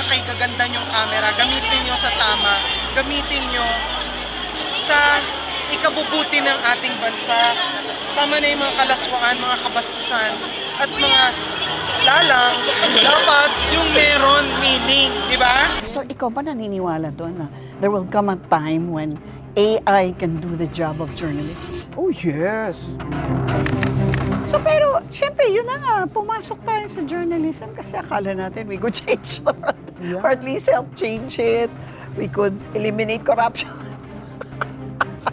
kagaganda niyong camera, gamitin niyo sa tama, gamitin niyo sa ikabubuti ng ating bansa. Tama na yung mga kalaswaan, mga kabastusan, at mga lalang, dapat yung meron meaning, di ba? So ikaw ba naniniwala doon na there will come a time when AI can do the job of journalists? Oh, yes. So pero, syempre, yun na nga, pumasok tayo sa journalism kasi akala natin we could change the world. Yeah. Or at least help change it. We could eliminate corruption.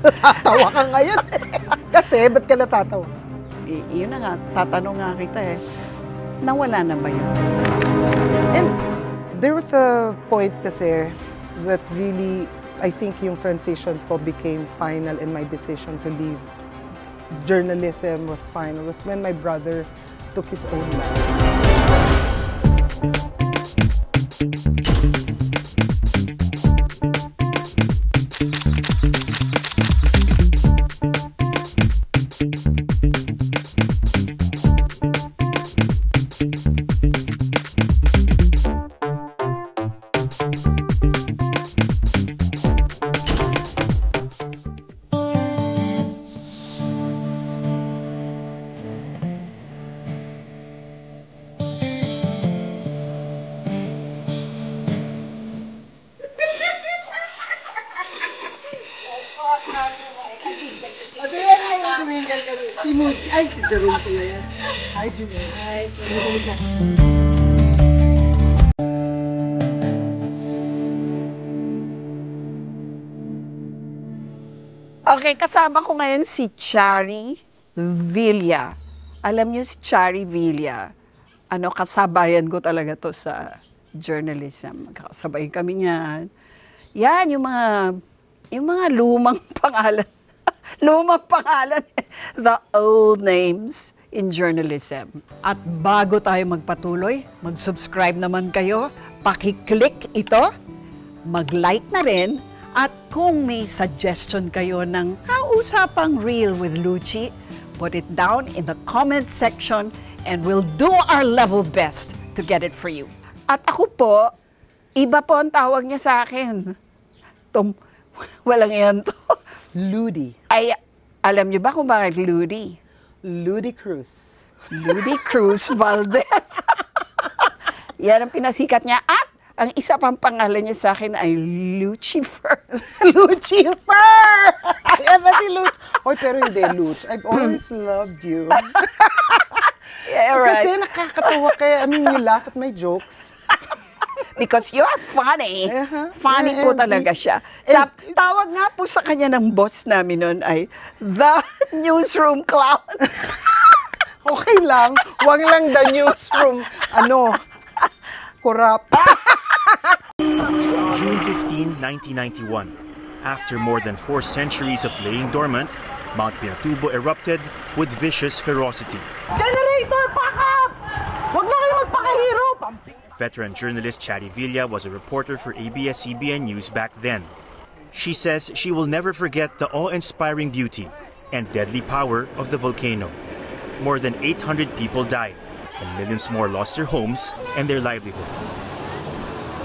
Natatawa ka ngayon. Kasi, ba't ka natatawa? Yun na nga, tatanong nga kita nawala na ba yun? And there was a point kasi that really, I think yung transition po became final and my decision to leave journalism was final. Was when my brother took his own life. Ay, si Jerome ko yan. Hi, Jerome. Hi, Jerome. Okay, kasama ko ngayon si Chari Villa. Alam niyo si Chari Villa, kasabayan ko talaga to sa journalism. Kakasabay kami niyan. Yan, yung mga lumang pangalan. Lumang pangalan. The old names in journalism. At bago tayo magpatuloy, mag-subscribe naman kayo, paki-click ito, mag-like na rin, at kung may suggestion kayo ng kausapang Real with Luchi, put it down in the comment section and we'll do our level best to get it for you. At ako po, iba po ang tawag niya sa akin. Walang yan to. Ludi. Ay, alam niyo ba kung bakit Ludi? Ludi Cruz. Ludi Cruz Valdez. Yan ang pinasikat niya. At ang isa pang pangalan niya sa akin ay Lucifer. Lucifer! Yan na si Luch. Oy, pero hindi, Luch. I've always loved you. Yeah, right. Kasi nakakatawa kayo. I mean, you laugh at my jokes. Because you're funny. Funny po talaga siya. Tawag nga po sa kanya ng boss namin noon ay The Newsroom Clown. Okay lang. Huwag lang The Newsroom. Corrupt. June 15, 1991. After more than 4 centuries of laying dormant, Mount Pinatubo erupted with vicious ferocity. Generator, pack up! Huwag na kayo magpakahirap! Veteran journalist Chari Villa was a reporter for ABS-CBN News back then. She says she will never forget the awe-inspiring beauty and deadly power of the volcano. More than 800 people died, and millions more lost their homes and their livelihood.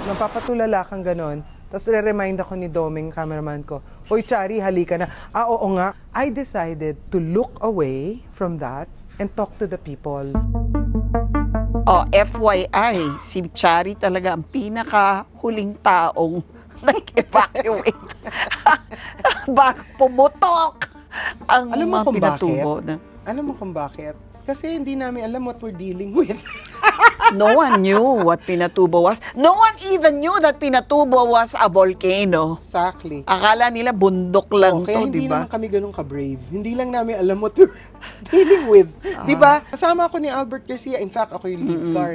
Napapatulala kang ganon. Tapos re-remind ako ni Doming, cameraman ko, Hoy, Chari, halika na. Oo nga. I decided to look away from that and talk to the people. Oh, FYI, si Chari talaga ang pinakahuling taong nag-evacuate. Bago pumutok ang mga Pinatubo. Alam mo kung bakit? Kasi hindi namin alam what we're dealing with. No one knew what Pinatubo was. No one even knew that Pinatubo was a volcano. Exactly. Akala nila bundok lang kaya to, hindi diba? naman kami ganun ka-brave. Hindi lang namin alam what we're dealing with. Diba? Kasama ako ni Albert Garcia. In fact, ako yung lead car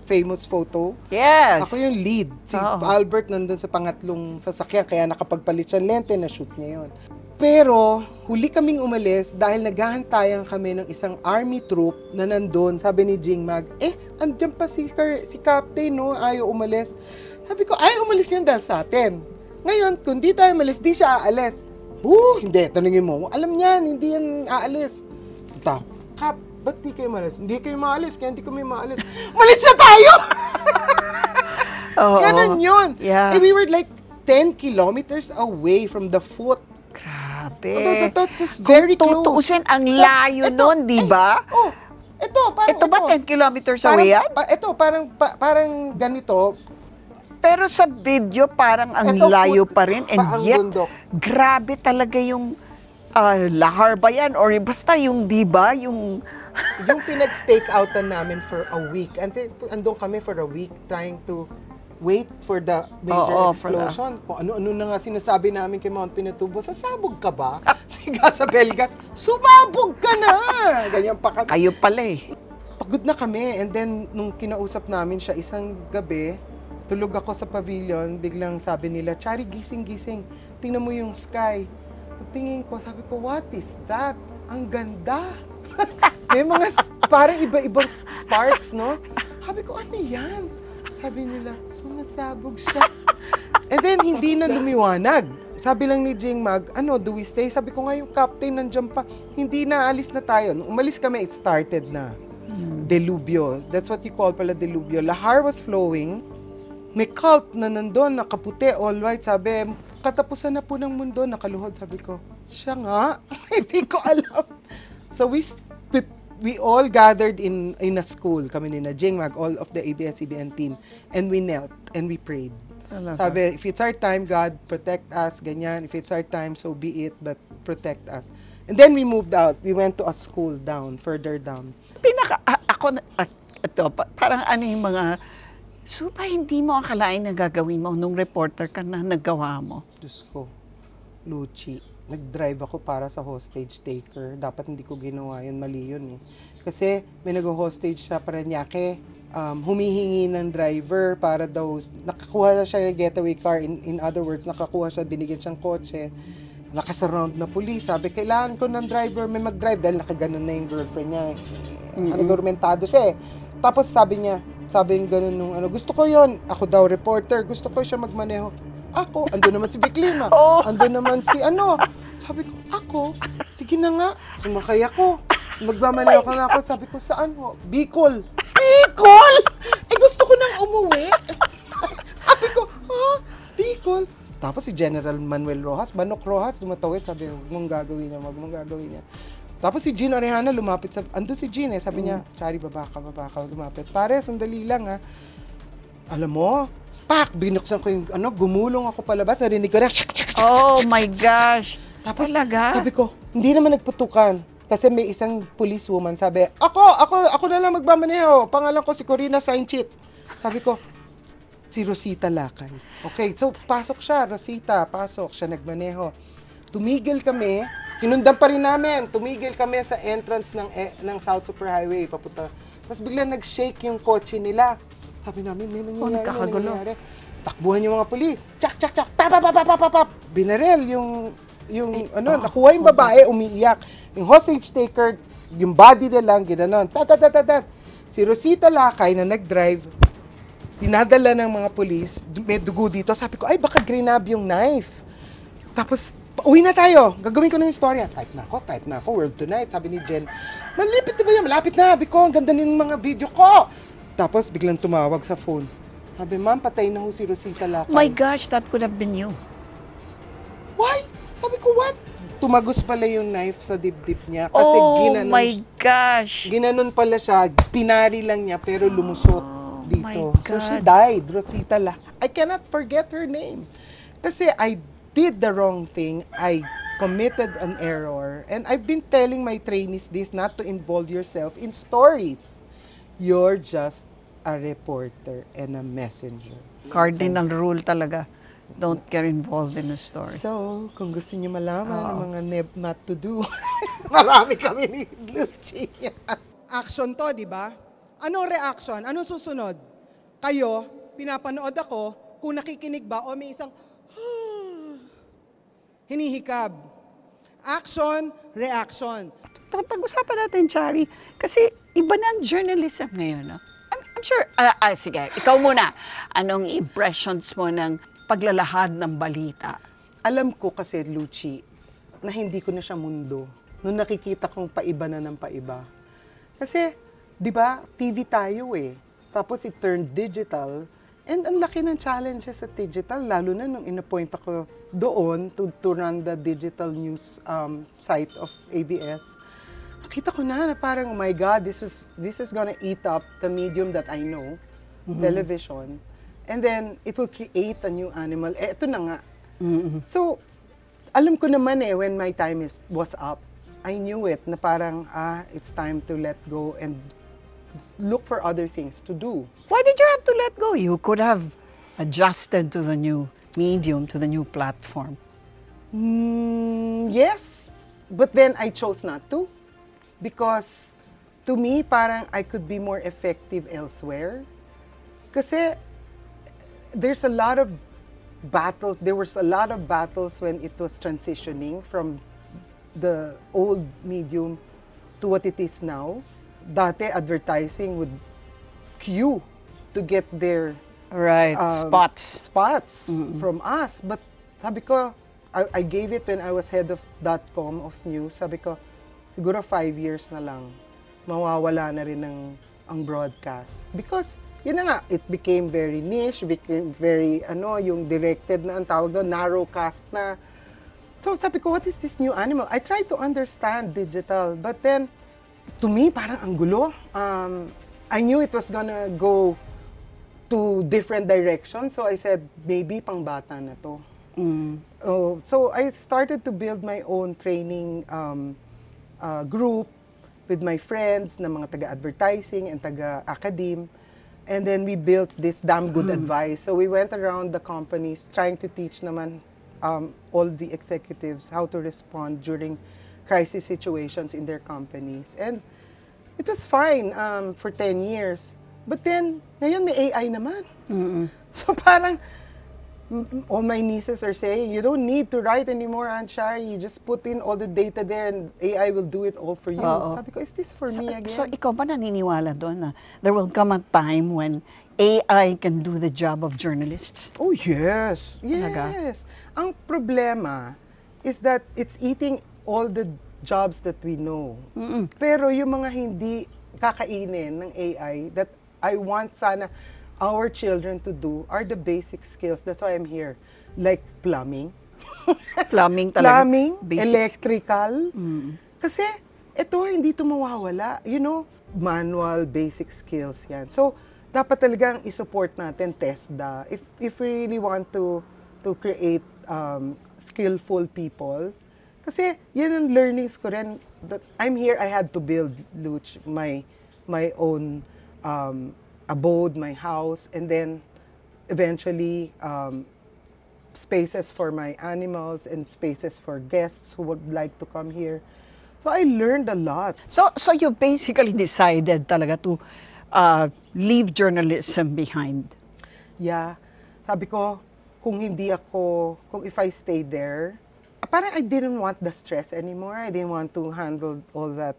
famous photo. Yes. Ako yung lead. Si Albert nandun sa pangatlong sasakyan. Kaya nakapagpalit siya lente, na-shoot niya yun. Pero, huli kaming umalis dahil naghahantayan kami ng isang army troop na nandun. Sabi ni Jing Mag, andyan pa si Captain, no? Ayaw umalis. Sabi ko, ayaw umalis yan dahil sa atin. Ngayon, kung di tayo umalis, di siya aalis. Hindi, tanungin mo. Alam niyan, hindi yan aalis. Punta, Kap, ba't di kayo maalis? Hindi kayo maalis, kaya hindi kami maalis. Malis na tayo! Oo. Ganon yun. Yeah. And we were like 10 kilometers away from the foot. Grabe. That was very Kung tutuusin, ang layo nun, di ba? Oh, Ito ba 10 kilometers away yan? Parang ganito. Pero sa video, parang ang Ito, layo foot pa rin. And pa ang yet, bundok. grabe talaga yung lahar ba yan? Or basta yung, di ba, yung... Yung pinag-stake outan namin for a week. Andun kami for a week trying to wait for the major explosion. Kung ano-ano na nga sinasabi namin kay Mount Pinatubo, sasabog ka ba? Si Gasabel Gas, sumabog ka na! Ganyan pa kami. Kayo pala eh. Pagod na kami. And then, nung kinausap namin siya isang gabi, tulog ako sa pavilion, biglang sabi nila, Chari, gising-gising. Tingnan mo yung sky. Pagtingin ko, sabi ko, what is that? Ang ganda. May mga parang iba-ibang sparks, no? Sabi ko, ano yan? Sabi nila, sumasabog siya. And then, hindi na lumiwanag. Sabi lang ni Jing Mag, do we stay? Sabi ko nga, yung captain nandiyan pa. Hindi na, alis na tayo. Nung umalis kami, it started na. Delubyo. That's what you call pala delubyo. Lahar was flowing. May cult na nandun, nakaputi, all white. Sabi, katapusan na po ng mundo, nakaluhod. Sabi ko, siya nga. Hindi ko alam. So we all gathered in a school, kami ni na Jing Mag, all of the ABS-CBN team, and we knelt and we prayed. Sabi, if it's our time, God, protect us, ganyan. If it's our time, so be it, but protect us. And then we moved out. We went to a school further down. Parang ano yung mga, super hindi mo akalain na gagawin mo nung reporter ka na nagawa mo. Diyos ko, Luchi, nag-drive ako para sa hostage taker. Dapat hindi ko ginawa yun, mali yun eh. Kasi may nag-hostage sa Parañaque, humihingi ng driver para daw, nakakuha na siya ng getaway car. In other words, nakakuha siya, binigyan siyang kotse, nakasurround na police. Sabi, kailangan ko ng driver, may mag-drive dahil nakaganon na yung girlfriend niya. Nagormentado siya eh. Tapos sabi niya ganun nung gusto ko yon. Ako daw reporter, gusto ko siya magmaneho. Ako, ando naman si Biklima. Ando naman si Sabi ko, ako, sige na nga. Sumakay ako. Magmamaneho ka na ako. Sabi ko, saan ho? Bicol. Bicol? Gusto ko nang umuwi. Sabi ko, Bicol? Tapos si General Manuel Rojas, Manok Rojas, dumatawid. Sabi, huwag mong gagawin yan. Tapos si Jean Orejana lumapit ando si Jean eh. Sabi niya, Chari, baba ka, lumapit. Pare, sandali lang ha. Alam mo, binuksan ko yung gumulong ako palabas, narinig ko na, Oh my gosh. Tapos, talaga? sabi ko, hindi naman nagputukan. Kasi may isang policewoman, sabi, ako na lang magmamaneho. Pangalan ko si Corina Sainchit. Sabi ko, si Rosita Lakay. Okay, so pasok siya, Rosita, pasok, siya nagmaneho. Tumigil kami, sinundan pa rin namin, tumigil kami sa entrance ng South Superhighway, papunta. Tapos biglang nag-shake yung kotse nila. Sabi namin, may nangyayari. Takbuhan yung mga puli. Chak, pap. Binarel yung nakuha yung babae, umiiyak. Yung hostage taker, yung body na lang, ginanon. Si Rosita Lakay na nag-drive, dinadala ng mga pulis, may dugo dito. Sabi ko, ay, baka grinab yung knife. Tapos, uwi na tayo. Gagawin ko na yung storya. Type na ako. World Tonight. Sabi ni Jen, malapit na ba yan? Malapit na. Sabi ko, ang ganda ng mga video ko. Tapos, biglang tumawag sa phone. Sabi, ma'am, patay na ho si Rosita Lakay. My gosh, that could have been you. Why? Sabi ko, what? Tumagos pala yung knife sa dibdib niya. Kasi ginanon. My gosh. Ginanon pala siya. Pinari lang niya, pero lumusot dito. My So, God. she died. Rosita Lakay. I cannot forget her name. Kasi I did the wrong thing. I committed an error. And I've been telling my trainees this, not to involve yourself in stories. You're just a reporter and a messenger. Cardinal rule talaga. Don't get involved in a story. So, kung gusto niyo malaman ang mga not to do, marami kami ni Luchi. Action to, di ba? Anong reaction? Anong susunod? Kayo, pinapanood ako, kung nakikinig ba o may isang hinihikab. Action, reaction. Pag-usapan natin, Chari, kasi iba na ang journalism ngayon, no? I'm sure, sige, ikaw muna. Anong impressions mo ng paglalahad ng balita? Alam ko kasi, Luchi, na hindi ko na siya mundo. Nung nakikita kong paiba na ng paiba. Kasi, di ba, TV tayo eh. Tapos it turned digital. And ang laki ng challenges sa digital, lalo na nung in-appoint ako doon to run the digital news site of ABS. Nakita ko na parang, oh my God, this is gonna eat up the medium that I know, television. And then, it will create a new animal. Ito na nga. So, alam ko naman when my time was up, I knew it, na parang, it's time to let go and look for other things to do. Why did you have to let go? You could have adjusted to the new medium, to the new platform. Yes, but then I chose not to. Because to me, parang I could be more effective elsewhere. Kasi there was a lot of battles when it was transitioning from the old medium to what it is now. Dati, advertising would queue to get their spots from us. But sabi ko, I gave it when I was head of .com of news. Sabi ko, siguro 5 years na lang, mawawala na rin ang broadcast. Because, yun na nga, it became very niche, became very, yung directed na, ang tawag doon, narrowcast na. So sabi ko, what is this new animal? I tried to understand digital, but then, to me, parang ang gulo. I knew it was gonna go to different directions, so I said, maybe pang bata na to. So I started to build my own training group with my friends na mga taga-advertising and taga-academe. And then we built this damn good advice. So we went around the companies trying to teach naman all the executives how to respond during crisis situations in their companies. And it was fine for 10 years. But then, ngayon may AI naman. So parang, all my nieces are saying, you don't need to write anymore, Aunt Shari. You just put in all the data there and AI will do it all for you. Sabi ko, is this for me again? So ikaw ba naniniwala doon na there will come a time when AI can do the job of journalists? Oh, yes. Talaga? Yes. Ang problema is that it's eating all the jobs that we know. Pero yung mga hindi kakainin ng AI that I want sana our children to do are the basic skills. That's why I'm here. Like plumbing. Plumbing talaga? Plumbing, Basic electrical. Kasi ito, hindi ito mawawala. You know, manual, basic skills yan. So, dapat talagang isupport natin TESDA. If we really want to create skillful people. Kasi yan ang learnings ko rin. That I'm here, I had to build, Luch, my own abode, my house, and then eventually spaces for my animals and spaces for guests who would like to come here. So I learned a lot. So you basically decided talaga to leave journalism behind. Yeah. Sabi ko, kung if I stayed there, parang I didn't want the stress anymore. I didn't want to handle all that.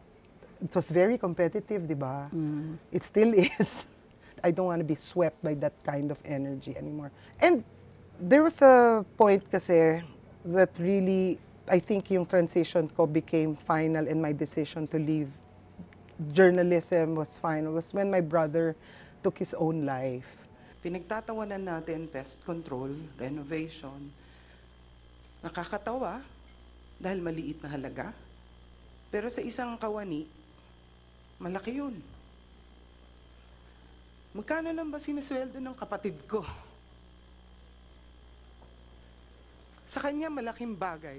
It was very competitive, di ba? It still is. I don't want to be swept by that kind of energy anymore. And there was a point kasi that really, I think yung transition ko became final and my decision to leave journalism was final. Was when my brother took his own life. Pinagtatawanan natin pest control, renovation. Nakakatawa dahil maliit na halaga. Pero sa isang kawani, malaki yun. Magkano lang ba sinasweldo ng kapatid ko? Sa kanya malaking bagay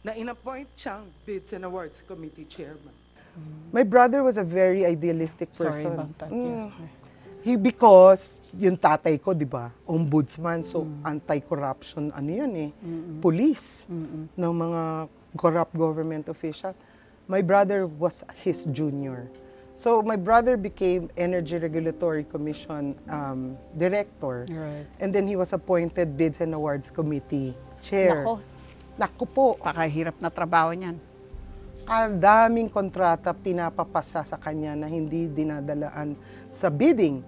na in-appoint siyang Bids and Awards Committee Chairman. My brother was a very idealistic person. Sorry about that. Yeah. Because yung tatay ko, di ba, ombudsman, so anti-corruption, police ng mga corrupt government official. My brother was his junior. So my brother became Energy Regulatory Commission director. Right. And then he was appointed Bids and Awards Committee chair. Naku po. Pakahirap na trabaho niyan. Daming kontrata pinapapasa sa kanya na hindi dinadalaan sa bidding.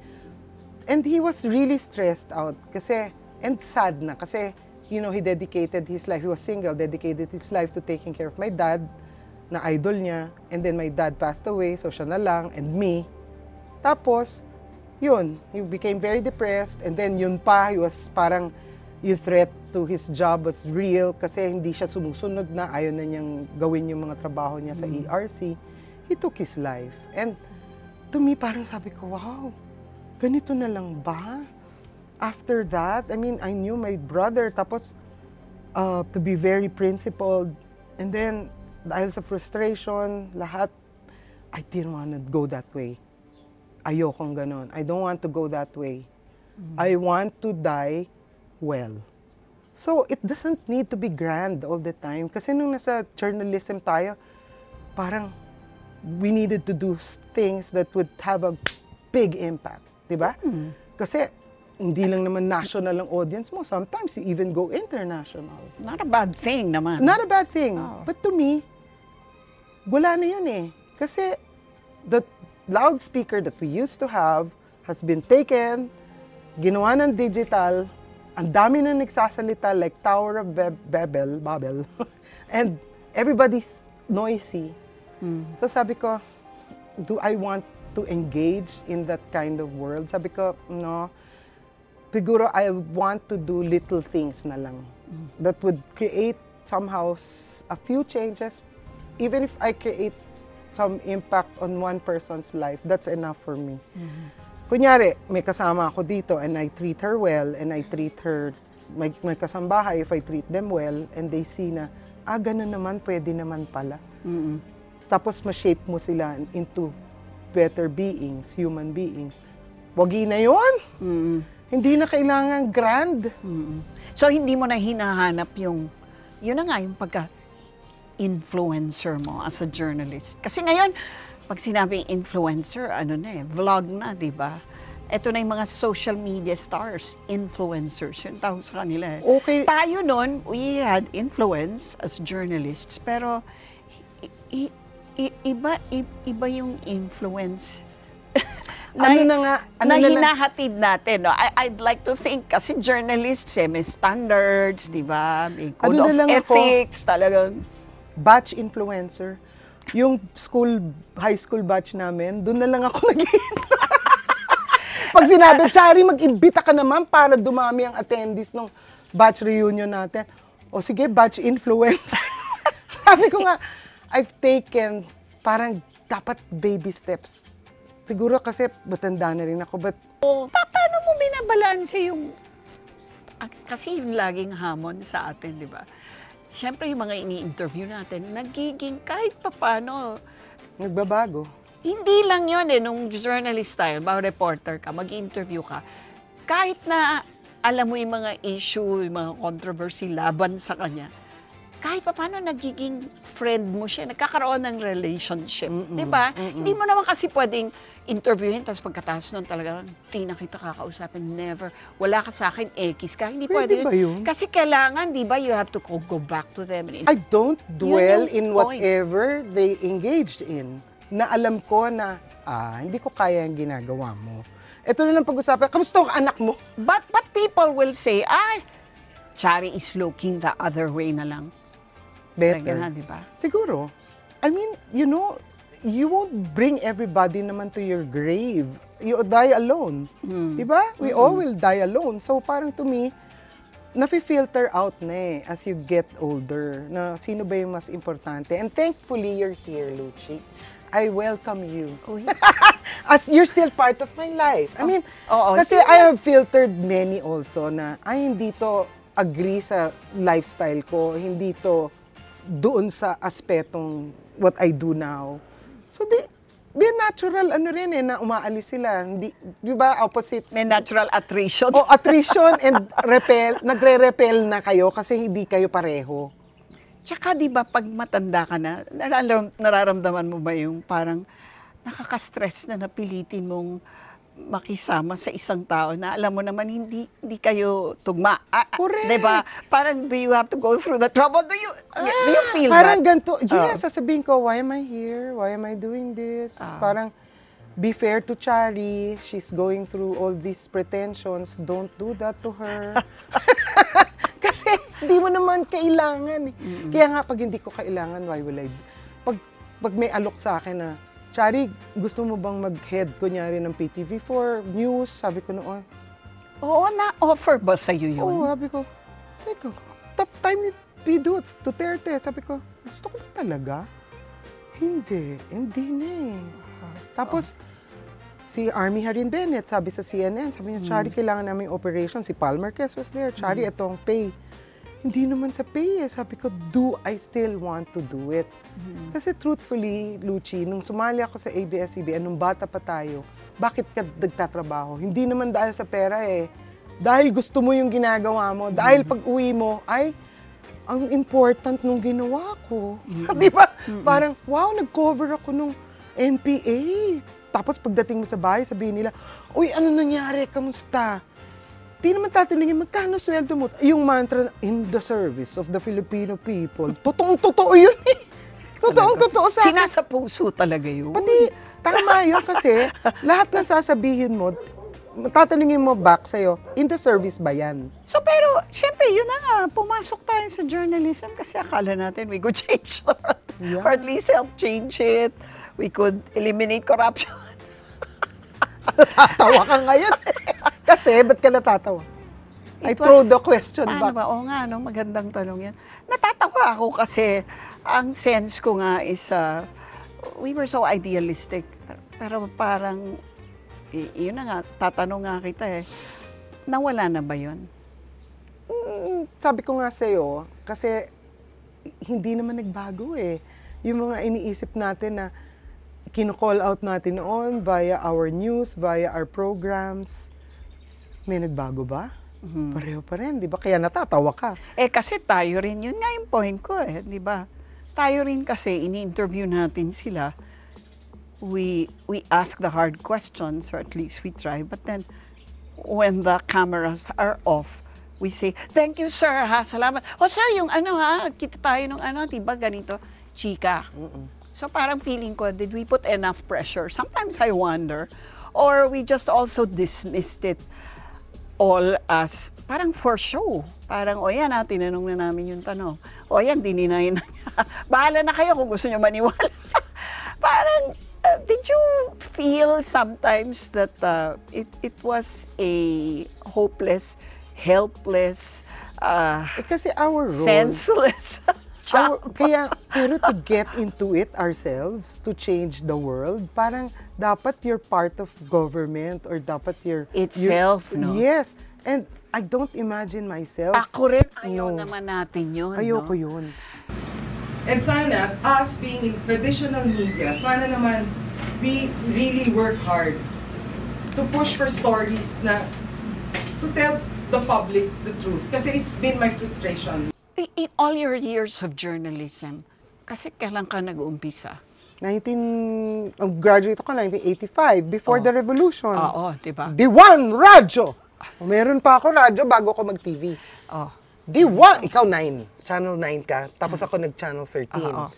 And he was really stressed out and sad na kasi, he dedicated his life, he was single, dedicated his life to taking care of my dad, na idol niya, and then my dad passed away, so siya na lang, and me. Tapos, yun, he became very depressed, and then yun pa, he was parang, yung threat to his job was real kasi hindi siya sumusunod na, ayaw na niyang gawin yung mga trabaho niya sa ERC. He took his life. And to me, parang sabi ko, wow, ganito na lang ba? After that, I mean, I knew my brother, tapos to be very principled, and then dahil sa frustration, lahat, I didn't want to go that way. Ayokong ganon. I don't want to go that way. I want to die well. So, it doesn't need to be grand all the time. Kasi nung nasa journalism tayo, parang we needed to do things that would have a big impact. Diba? Kasi hindi lang naman national ang audience mo. Sometimes you even go international. Not a bad thing naman. Not a bad thing. Oh. But to me, wala na yun eh. Kasi the loudspeaker that we used to have has been taken, ginawa ng digital, ang dami na nagsasalita like Tower of Babel, and everybody's noisy. So sabi ko, do I want to engage in that kind of world? Sabi ko, no. Siguro I want to do little things na lang that would create somehow a few changes. Even if I create some impact on one person's life, that's enough for me. Kunyari, may kasama ako dito and I treat her well and I treat her, may kasambahay, if I treat them well and they see na, ganun naman, pwede naman pala. Tapos ma-shape mo sila into better beings, human beings. Wagi na yun. Hindi na kailangan grand. So, hindi mo na hinahanap yung, yun na nga, yung pagka-influencer mo as a journalist. Kasi ngayon, pag sinabing influencer, ano na vlog na, di ba? Ito na yung mga social media stars, influencers, yun tawag sa kanila. Okay. Tayo nun, we had influence as journalists, pero iba yung influence na hinahatid natin. No? I'd like to think, kasi journalists, may standards, di ba? May code of ethics, talagang. Batch influencer. Yung high school batch namin, doon na lang ako nag-intro. Pag sinabi, Chari, mag-imbita ka naman para dumami ang attendees ng batch reunion natin. O sige, batch influencer. Sabi ko nga, I've taken, parang dapat baby steps. Siguro kasi matanda na rin ako, but... Paano mo binabalanse yung... Kasi yung laging hamon sa atin, di ba? Siyempre, yung mga ini-interview natin, nagiging kahit papano. Nagbabago. Hindi lang yun nung journalist tayo, reporter ka, mag-interview ka, kahit na alam mo yung mga issue, yung mga controversy laban sa kanya, kahit papano nagiging friend mo siya, nagkakaroon ng relationship, di ba? Hindi mo naman kasi pwedeng interviewin, tapos pagkatapos nun talaga, di na kita kakausapin, never. Wala ka sa akin, X ka, hindi pwede ba yun? Kasi kailangan, di ba, you have to go back to them. I don't dwell yung in point. whatever they engaged in. Na alam ko na, hindi ko kaya ang ginagawa mo. Ito na lang pag-usapan, kamusta ang anak mo? But people will say, Chari is looking the other way na lang. Better. Na, di ba? Siguro. I mean, you won't bring everybody naman to your grave. You die alone. Di ba? We all will die alone. So parang to me, nafi-filter out na as you get older. Na sino ba yung mas importante? And thankfully, you're here, Luchi. I welcome you. As you're still part of my life. I mean, kasi I have filtered many also na, hindi to agree sa lifestyle ko. Hindi to doon sa aspetong what I do now. So, be natural, na umaalis sila. Hindi, di ba, opposite. May natural attrition. Attrition and nagre-repel na kayo kasi hindi kayo pareho. Tsaka, di ba, pag matanda ka na, nararamdaman mo ba yung parang nakaka-stress na napilitin mong makisama sa isang tao na alam mo naman hindi kayo tugma. Correct. Diba? Parang do you have to go through the trouble? Do you feel parang that? Parang ganito. Yes, sasabihin ko, why am I here? Why am I doing this? Parang, be fair to Chari. She's going through all these pretensions. Don't do that to her. Kasi hindi mo naman kailangan. Kaya nga, pag hindi ko kailangan, why will I? Pag may alok sa akin na, Chari, gusto mo bang mag-head kunyari ng PTV4 News? Sabi ko noon. Oo, na-offer ba sa'yo yun? Oo, sabi ko, teka, top time ni Pido, Duterte. Sabi ko, gusto ko ba talaga? Hindi na eh. Tapos, si Army Harin Bennett, sabi sa CNN, sabi niya, Chari, kailangan namin operation. Si Palmer Quez was there. Chari, itong pay. Hindi naman sa pay eh. Sabi ko, do I still want to do it? Kasi truthfully, Luchi, nung sumali ako sa ABS-CBN, nung bata pa tayo, bakit ka nagtatrabaho? Hindi naman dahil sa pera eh. Dahil gusto mo yung ginagawa mo. Dahil pag uwi mo, ay, ang important nung ginawa ko. Di ba? Parang, wow, nag-cover ako nung NPA. Tapos pagdating mo sa bahay, sabihin nila, uy, ano nangyari? Kamusta? Di naman tatanungin, magkano sweldo mo? Yung mantra, in the service of the Filipino people. Totoong-totoo yun eh. Totoong-totoo sa akin. Sinasa puso talaga yun. Pati, tama yun kasi lahat ng sasabihin mo, tatanungin mo back sa'yo, in the service ba yan? So pero, syempre, yun na nga, pumasok tayo sa journalism kasi akala natin we could change the world. Yeah. Or at least help change it. We could eliminate corruption. Natatawa ka ngayon. Kasi, ba't ka natatawa? I throw the question Paano back. ba? Oo nga, no? Magandang tanong yan. Natatawa ako kasi ang sense ko nga is we were so idealistic. Pero parang, yun na nga, tatanong nga kita eh, nawala na ba yun? Sabi ko nga sa'yo, kasi hindi naman nagbago eh. Yung mga iniisip natin na kino-call out natin noon via our news, via our programs, may nagbago ba? Pareho pa rin, di ba? Kaya natatawa ka. Eh kasi tayo rin, yun nga yung point ko eh, di ba? Tayo rin kasi, ini-interview natin sila, we ask the hard questions, or at least we try, but then when the cameras are off, we say, thank you sir ha, salamat. O sir, yung ano ha, kita tayo nung ano, di ba ganito, chika. So parang feeling ko, did we put enough pressure? Sometimes I wonder. Or we just also dismissed it all as parang for show. Parang, o yan ha, tinanong na namin yung tanong. O yan, dininayin na niya. Bahala na kayo kung gusto nyo maniwala. Parang, did you feel sometimes that it was a hopeless, helpless, Kasi our role, senseless pero to get into it ourselves, to change the world, parang dapat you're part of government or dapat Itself, no? Yes. And I don't imagine myself. Ako rin, ayaw No. naman natin yun. Ayoko no? yun. And sana, us being in traditional media, sana naman we really work hard to push for stories na to tell the public the truth. Kasi it's been my frustration. In all your years of journalism, kasi kailan ka nag-uumpisa? Graduate ako 1985, before the revolution. Oo, di ba? D1, radyo! Meron pa ako radyo bago ako mag-TV. Oh. D1, ikaw 9. Channel 9 ka. Tapos ako nag-Channel 13. Oo.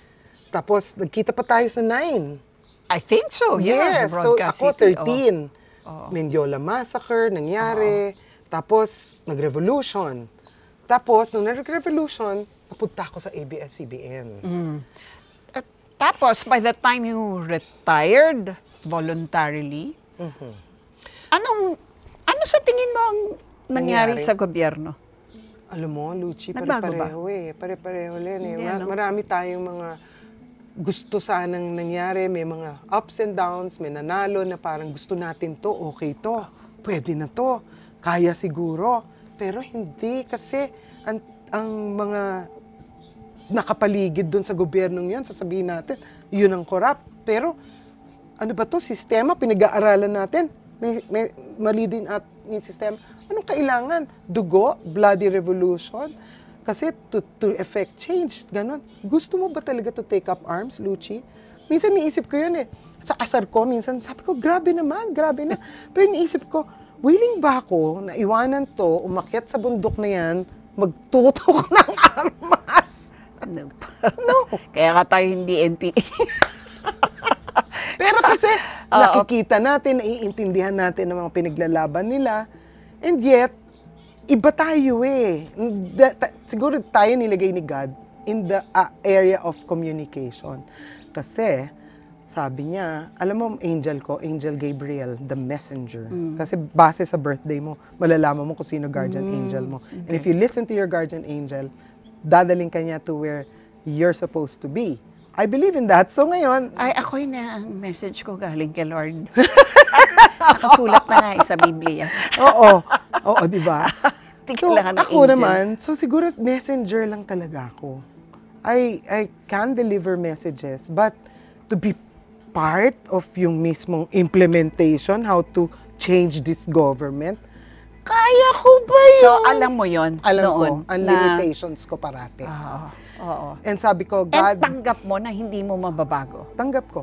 Tapos nagkita pa tayo sa 9. I think so, yeah. Yes, so Broadcast ako City, 13. Oo. Mendiola Massacre, nangyari. Tapos nag-revolution. Tapos, nung nag-revolution, napunta ako sa ABS-CBN. Tapos, by the time you retired voluntarily, ano sa tingin mo ang nangyari sa gobyerno? Alam mo, Luchi, Nagbago pare-pareho eh. Pare-pareho rin eh. Hindi, ano? Marami tayong mga gusto sanang nangyari. May mga ups and downs, may nanalo na parang gusto natin to, okay to, pwede na to, kaya siguro. Pero hindi kasi ang mga nakapaligid doon sa gobyernong yun, sasabihin natin, yun ang corrupt. Pero ano ba to? Sistema, pinag-aaralan natin. May mali din at yung sistema. Anong kailangan? Dugo? Bloody revolution? Kasi to effect change. Ganon. Gusto mo ba talaga to take up arms, Luchi? Minsan niisip ko yun eh. Sa asar ko, minsan sabi ko, grabe naman, grabe na. Pero niisip ko, willing ba ako na iwanan to, umakyat sa bundok na yan, magtutok ng armas? No. Kaya nga tayo hindi NPA. Pero kasi nakikita natin, naiintindihan natin ang mga pinaglalaban nila. And yet, iba tayo eh. Siguro tayo nilagay ni God in the area of communication. Kasi Sabi niya, alam mo, angel ko, Angel Gabriel, the messenger. Kasi base sa birthday mo, malalaman mo kung sino guardian angel mo. And if you listen to your guardian angel, dadaling ka niya to where you're supposed to be. I believe in that. So ngayon, Ay, ako'y na ang message ko galing kay Lord. Nakasulat na nga sa Biblia. oo, di ba? So, Kailangan ng ako angel. naman, so siguro messenger lang talaga ako. I can deliver messages, but to be part of yung mismong implementation, how to change this government, kaya ko ba yun? So, alam mo yon Alam noon, ko, ang limitations ko parati. Oo. And sabi ko, And God, tanggap mo na hindi mo mababago. tanggap ko.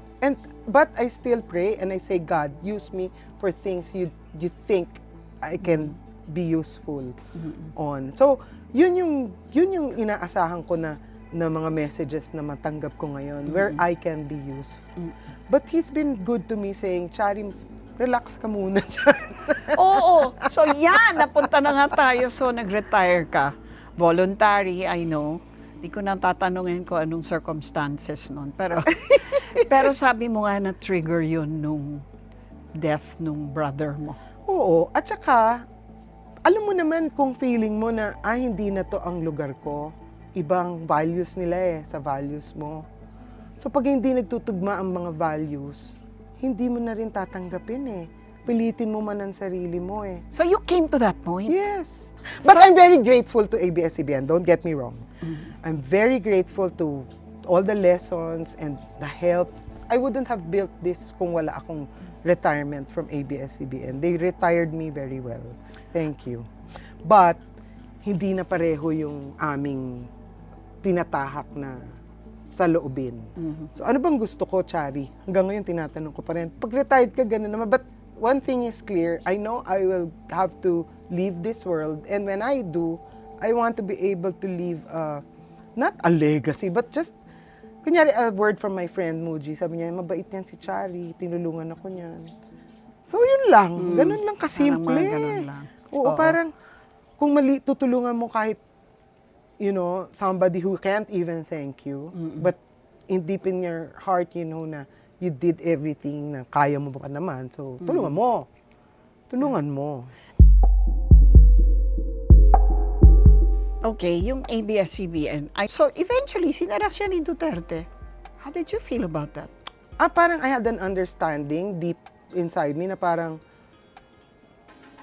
But I still pray and I say, God, use me for things you think I can be useful on. So, yun yung inaasahan ko na mga messages na matanggap ko ngayon, where I can be useful. But He's been good to me saying, Chari, relax ka muna dyan. Oo. So, yan. Napunta na nga tayo. So, nag-retire ka. Voluntary, I know. Hindi ko nang tatanungin ko anong circumstances nun. Pero sabi mo nga na-trigger yun nung death nung brother mo. Oo. At saka, alam mo naman kung feeling mo na, hindi na to ang lugar ko. Ibang values nila sa values mo. So, pag hindi nagtutugma ang mga values, hindi mo na rin tatanggapin Pilitin mo man ang sarili mo So, you came to that point? Yes. But I'm very grateful to ABS-CBN. Don't get me wrong. I'm very grateful to all the lessons and the help. I wouldn't have built this kung wala akong retirement from ABS-CBN. They retired me very well. Thank you. But, hindi na pareho yung aming tinatahak na sa loobin. So, ano bang gusto ko, Chari? Hanggang ngayon, tinatanong ko pa rin. Pag retired ka, gano'n naman. But, one thing is clear. I know I will have to leave this world. And when I do, I want to be able to leave, not a legacy, but just, kunyari, a word from my friend, Muji. Sabi niya, mabait yan si Chari. Tinulungan ako niyan. So, yun lang. Ganun lang kasimple. Parang mga ganun lang. Oo, parang, kung tutulungan mo kahit, somebody who can't even thank you, but deep in your heart, you know na you did everything na kaya mo pa naman. So, tulungan mo. Tulungan mo. Okay, yung ABS-CBN. So, eventually, sinara siya ni Duterte. How did you feel about that? Parang I had an understanding deep inside me na parang,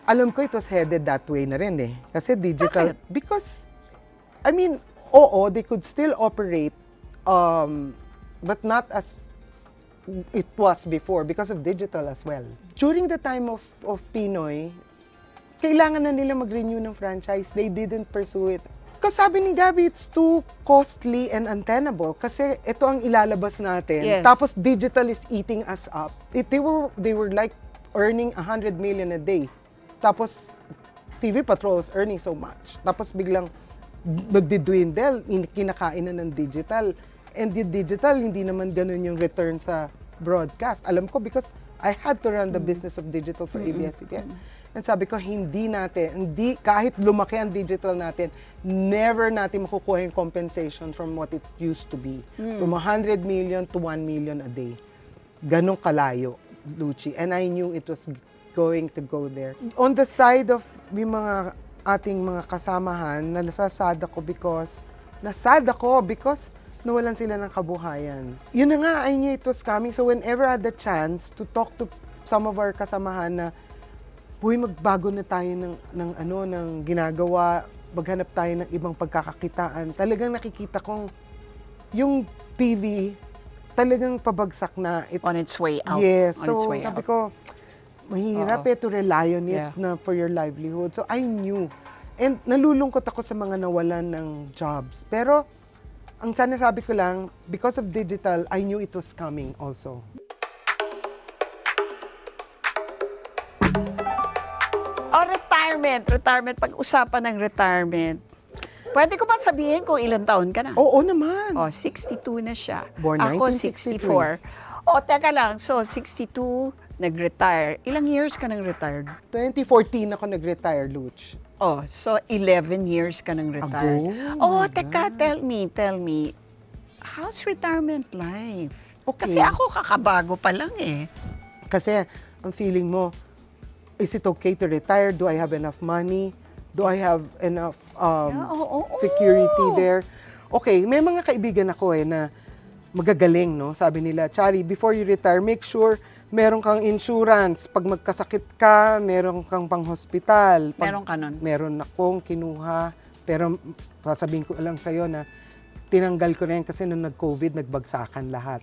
alam ko it was headed that way na rin Kasi digital. Bakit? Because, I mean, oo, they could still operate, but not as it was before because of digital as well. During the time of Pinoy, kailangan na nila mag-renew ng franchise. They didn't pursue it. Kasi sabi ni Gabby, it's too costly and untenable. Kasi ito ang ilalabas natin. Yes. Tapos digital is eating us up. They were like earning 100 million a day. Tapos TV Patrol was earning so much. Tapos biglang nagdidwindle, kinakain na ng digital. And yung digital, hindi naman ganun yung return sa broadcast. Alam ko because I had to run the business of digital for ABS-CBN. And sabi ko, kahit lumaki ang digital natin, never natin makukuha yung compensation from what it used to be. From 100 million to 1 million a day. Ganong kalayo, Luchi. And I knew it was going to go there. On the side of yung mga ating mga kasamahan, nasasad ako because nawalan sila ng kabuhayan. Yun na nga, I knew it was coming. So whenever I had the chance to talk to some of our kasamahan na, magbago na tayo ng ginagawa, maghanap tayo ng ibang pagkakakitaan. Talagang nakikita kong yung TV, talagang pabagsak na. On its way out. Yes. On its So way sabi out. ko, mahirap to rely on it for your livelihood. So I knew. And nalulungkot ako sa mga nawalan ng jobs. Pero, ang sinasabi ko lang, because of digital, I knew it was coming also. Retirement. Pag-usapan ng retirement. Pwede ko ba sabihin kung ilang taon ka na? Oo naman. 62 na siya. Born Ako, 1963. 64. Teka lang. So, 62, nag-retire. Ilang years ka nang retired? 2014 ako nag-retire, Luch. So 11 years ka nang retired. Ago? Teka, tell me. How's retirement life? Okay. Kasi ako kakabago pa lang eh. Kasi ang feeling mo, is it okay to retire? Do I have enough money? Do I have enough Oo. security there? Okay, may mga kaibigan ako na magagaling, no? Sabi nila, Chari, before you retire, make sure meron kang insurance. Pag magkasakit ka, meron kang pang-hospital. Meron ka nun? Meron akong kinuha. Pero sasabihin ko lang sa'yo na tinanggal ko na yan kasi nung nag-COVID, nagbagsakan lahat.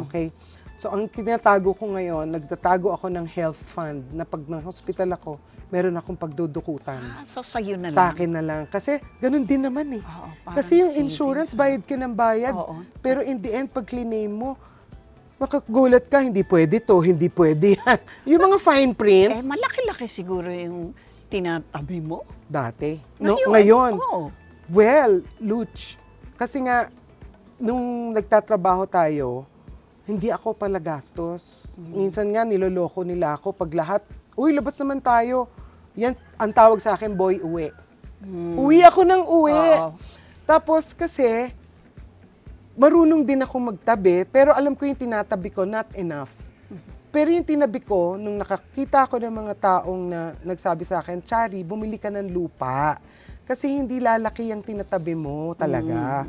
Okay? So, ang tinatago ko ngayon, nagtatago ako ng health fund na pag na-hospital ako, meron akong pagdudukutan. So, sa'yo na lang. Sa akin na lang. Kasi ganun din naman eh. Oo, parang Kasi yung savings. insurance, bayad ka ng bayad. Oo. Pero in the end, pag claim mo, makagulat ka, hindi pwede to, hindi pwede yan. Yung mga fine print, Eh, malaki-laki siguro yung tinatabi mo. dati. Ngayon. Oo. Well, Luch, kasi nga, nung nagtatrabaho tayo, hindi ako pala gastos. Minsan nga, niloloko nila ako pag lahat, uy, labas naman tayo. Yan, ang tawag sa akin, boy, uwi. Uwi ako ng uwi. Oo. Tapos kasi, marunong din ako magtabi, pero alam ko yung tinatabi ko, not enough. Pero yung tinabi ko, nung nakakita ko ng mga taong na nagsabi sa akin, Chari, bumili ka ng lupa. Kasi hindi lalaki yung tinatabi mo talaga.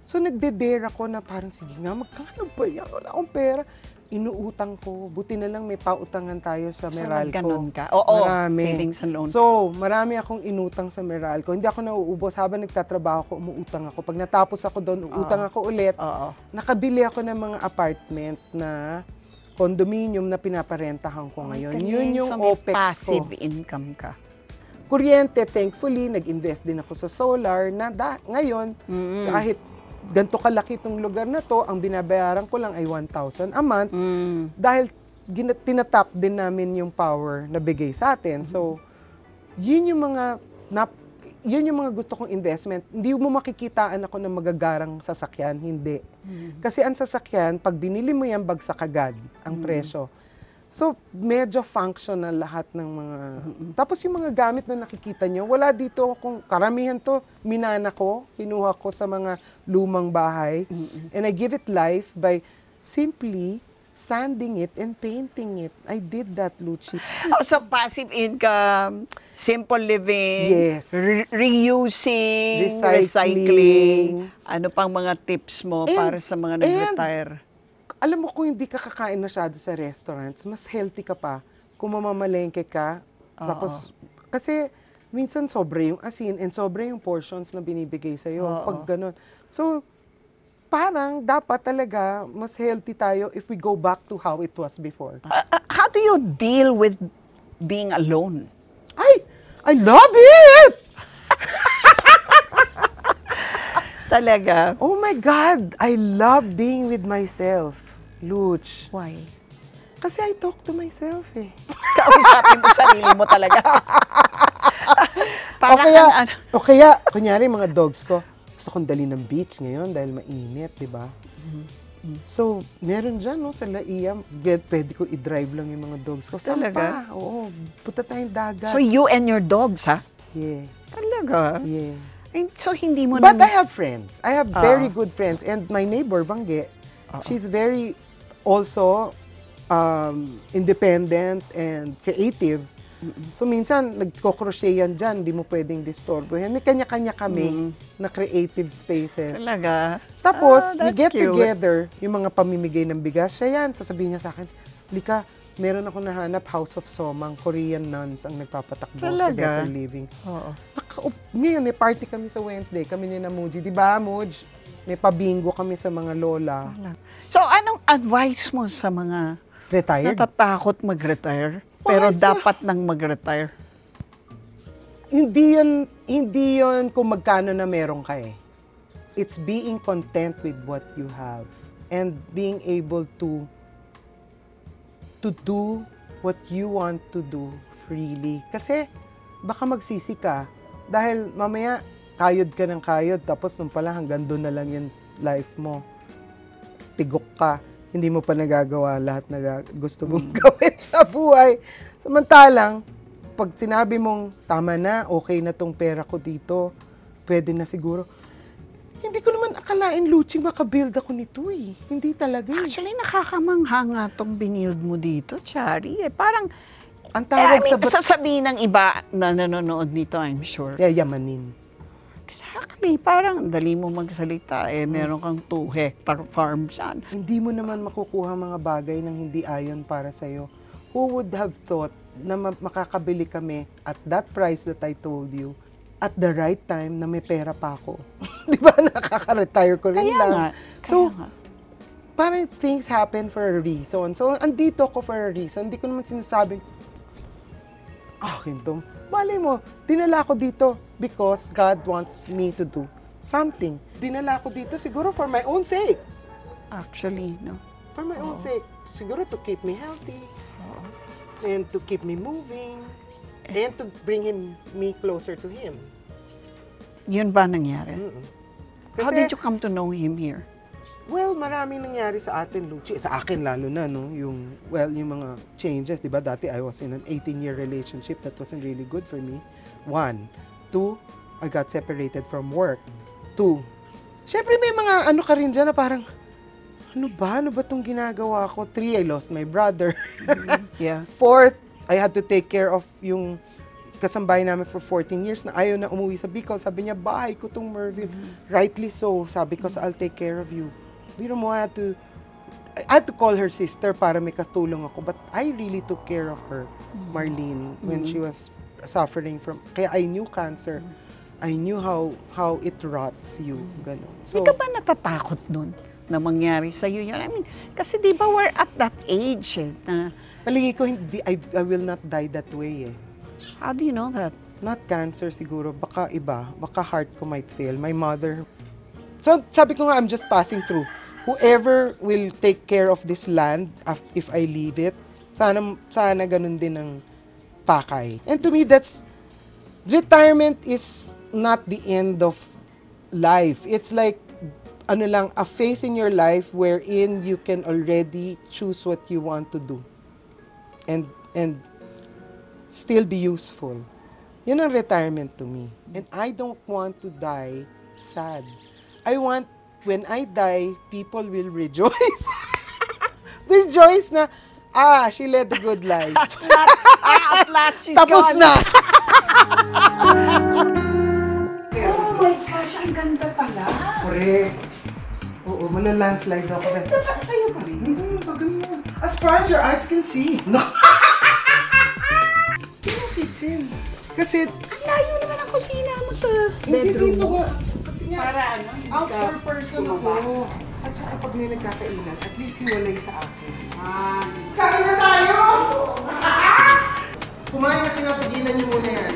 So nagde-dare ako na parang, sige nga, magkano ba yan? Wala akong pera. Inuutang ko. Buti na lang may pautangan tayo sa So, Meralco. nagganon ka? Oo, Marami. savings and loan. So, marami akong inutang sa Meralco. Hindi ako nauubos. Habang nagtatrabaho ko, umuutang ako. Pag natapos ako doon, uutang ako ulit. Oo. Nakabili ako ng mga apartment na condominium na pinaparentahan ko ngayon. Yun yung so, may OPEX passive ko. income ka. Kuryente, thankfully, nag-invest din ako sa solar na ngayon, kahit ganito kalaki itong lugar na to, ang binabayaran ko lang ay 1,000 a month dahil tinatap din namin yung power na bigay sa atin. So, yun yung mga gusto kong investment. Hindi mo makikitaan ako ng magagarang sasakyan, hindi. Kasi ang sasakyan, pag binili mo yan, bagsak agad ang presyo. So, medyo functional lahat ng mga... Tapos yung mga gamit na nakikita nyo, wala dito kung karamihan to, minana ko, kinuha ko sa mga lumang bahay. And I give it life by simply sanding it and painting it. I did that, Luchi. So, passive income, simple living, Yes. reusing, Recycling. recycling. Ano pang mga tips mo And- para sa mga nag-retire? Alam mo, kung hindi ka kakain masyado sa restaurants, mas healthy ka pa kung mamamalengke ka. Tapos, kasi minsan sobra yung asin and sobra yung portions na binibigay sa'yo. Pag ganun. So, parang dapat talaga mas healthy tayo if we go back to how it was before. How do you deal with being alone? I love it! Talaga? Oh my God! I love being with myself, Luch. Why? Kasi I talk to myself eh. Kausapin mo sarili mo talaga. O kaya, kunyari mga dogs ko, gusto kong dali ng beach ngayon dahil mainit, di ba? So, meron dyan, no, sa Laia, pwede ko i-drive lang yung mga dogs ko. Saan Talaga? pa? Oo, punta tayong dagat. So, you and your dogs, ha? Yeah, Talaga? yeah. And so, hindi mo But na... I have friends. I have very good friends. And my neighbor, Bangge, she's very also independent and creative. So, minsan, nagko-crochet yan dyan, hindi mo pwedeng disturbohin. May kanya-kanya kami na creative spaces. Talaga? Tapos, we That's get cute. together, yung mga pamimigay ng bigas. Siya yan, sasabihin niya sa akin, Lika, meron ako nahanap, House of Somang, Korean nuns ang nagpapatakbo sa Talaga? Better Living. Oo. Ngayon, may party kami sa Wednesday, kami ni na Muji. Di ba, Muj? May pabingo kami sa mga lola. So, anong advice mo sa mga Retired? natatakot mag-retire, pero Why, dapat nang mag-retire? Hindi yun kung magkano na meron ka eh. It's being content with what you have and being able to do what you want to do freely. Kasi baka magsisi ka dahil mamaya kayod ka ng kayod tapos nung pala hanggang doon na lang yung life mo. Tigok ka. Hindi mo pa nagagawa lahat na gusto mong gawin sa buhay. Samantalang, pag sinabi mong, tama na, okay na tong pera ko dito, pwede na siguro. Hindi ko naman akalain, Luchi, makabuild ako nito eh. Hindi talaga eh. Actually, nakakamangha nga tong binild mo dito, Chari. Parang, Ang tawag sasabihin ng iba na nanonood nito, I'm sure. yayamanin. Exactly. Parang dali mo magsalita. Meron kang 2 hectare farm dyan. Hindi mo naman makukuha mga bagay nang hindi ayon para sa'yo. Who would have thought na makakabili kami at that price that I told you at the right time na may pera pa ako? Di ba? Nakaka-retire ko rin lang. Parang things happen for a reason. So, andito ako for a reason. Hindi ko naman sinasabing, akin to. Malay mo, dinala ko dito because God wants me to do something. Dinala ko dito siguro for my own sake. Actually, no. For my own sake. Siguro to keep me healthy. And to keep me moving. And to bring me closer to Him. Yun ba nangyari? How Kasi, did you come to know him here? well, maraming nangyari sa atin, Luchi. Sa akin lalo na, no? Yung mga changes, di ba? Dati I was in an 18-year relationship that wasn't really good for me. 1. 2, I got separated from work. 2, syempre may mga ano ka rin dyan na parang, ano ba itong ginagawa ko? 3, I lost my brother. Yeah. 4th, I had to take care of yung kasambahay namin for 14 years na ayaw na umuwi sa Bicol. Sabi niya, bahay ko tong Merville. Rightly so. Sabi ko, I'll take care of you. Biro mo, I had to call her sister para may katulong ako. But I really took care of her, Marlene, when she was suffering from, kaya I knew cancer. I knew how it rots you. Ganun. So, Hindi ka ba natatakot nun na mangyari sa'yo yun? I mean, kasi di ba we're at that age na... palagi ko, hindi, I will not die that way eh. How do you know that? Not cancer siguro, baka iba, baka heart ko might fail. My mother. So, sabi ko nga, I'm just passing through. Whoever will take care of this land if I leave it, sana ganun din ang pakay. And to me, retirement is not the end of life. It's like, a phase in your life wherein you can already choose what you want to do. And still be useful. Yun ang retirement to me. And I don't want to die sad. I want, when I die, people will rejoice. Rejoice na, she led a good life. At last, she's Tapos gone. na. Oh my gosh, ang ganda pala. Correct. Oo, malalandslide ako. Ganda sa'yo pa rin. Pagano. As far as your eyes can see. No. Kitchen. Kasi, Ang layo naman ang kusina mo sa hindi bedroom dito mo. nga. Kasi nga, Para ano, hindi ka outdoor person tumaba. ako. At saka pag may nagkakainan, at least hiwalay sa akin. Kain na tayo! Kumain na, pinapagilan niyo muna yan.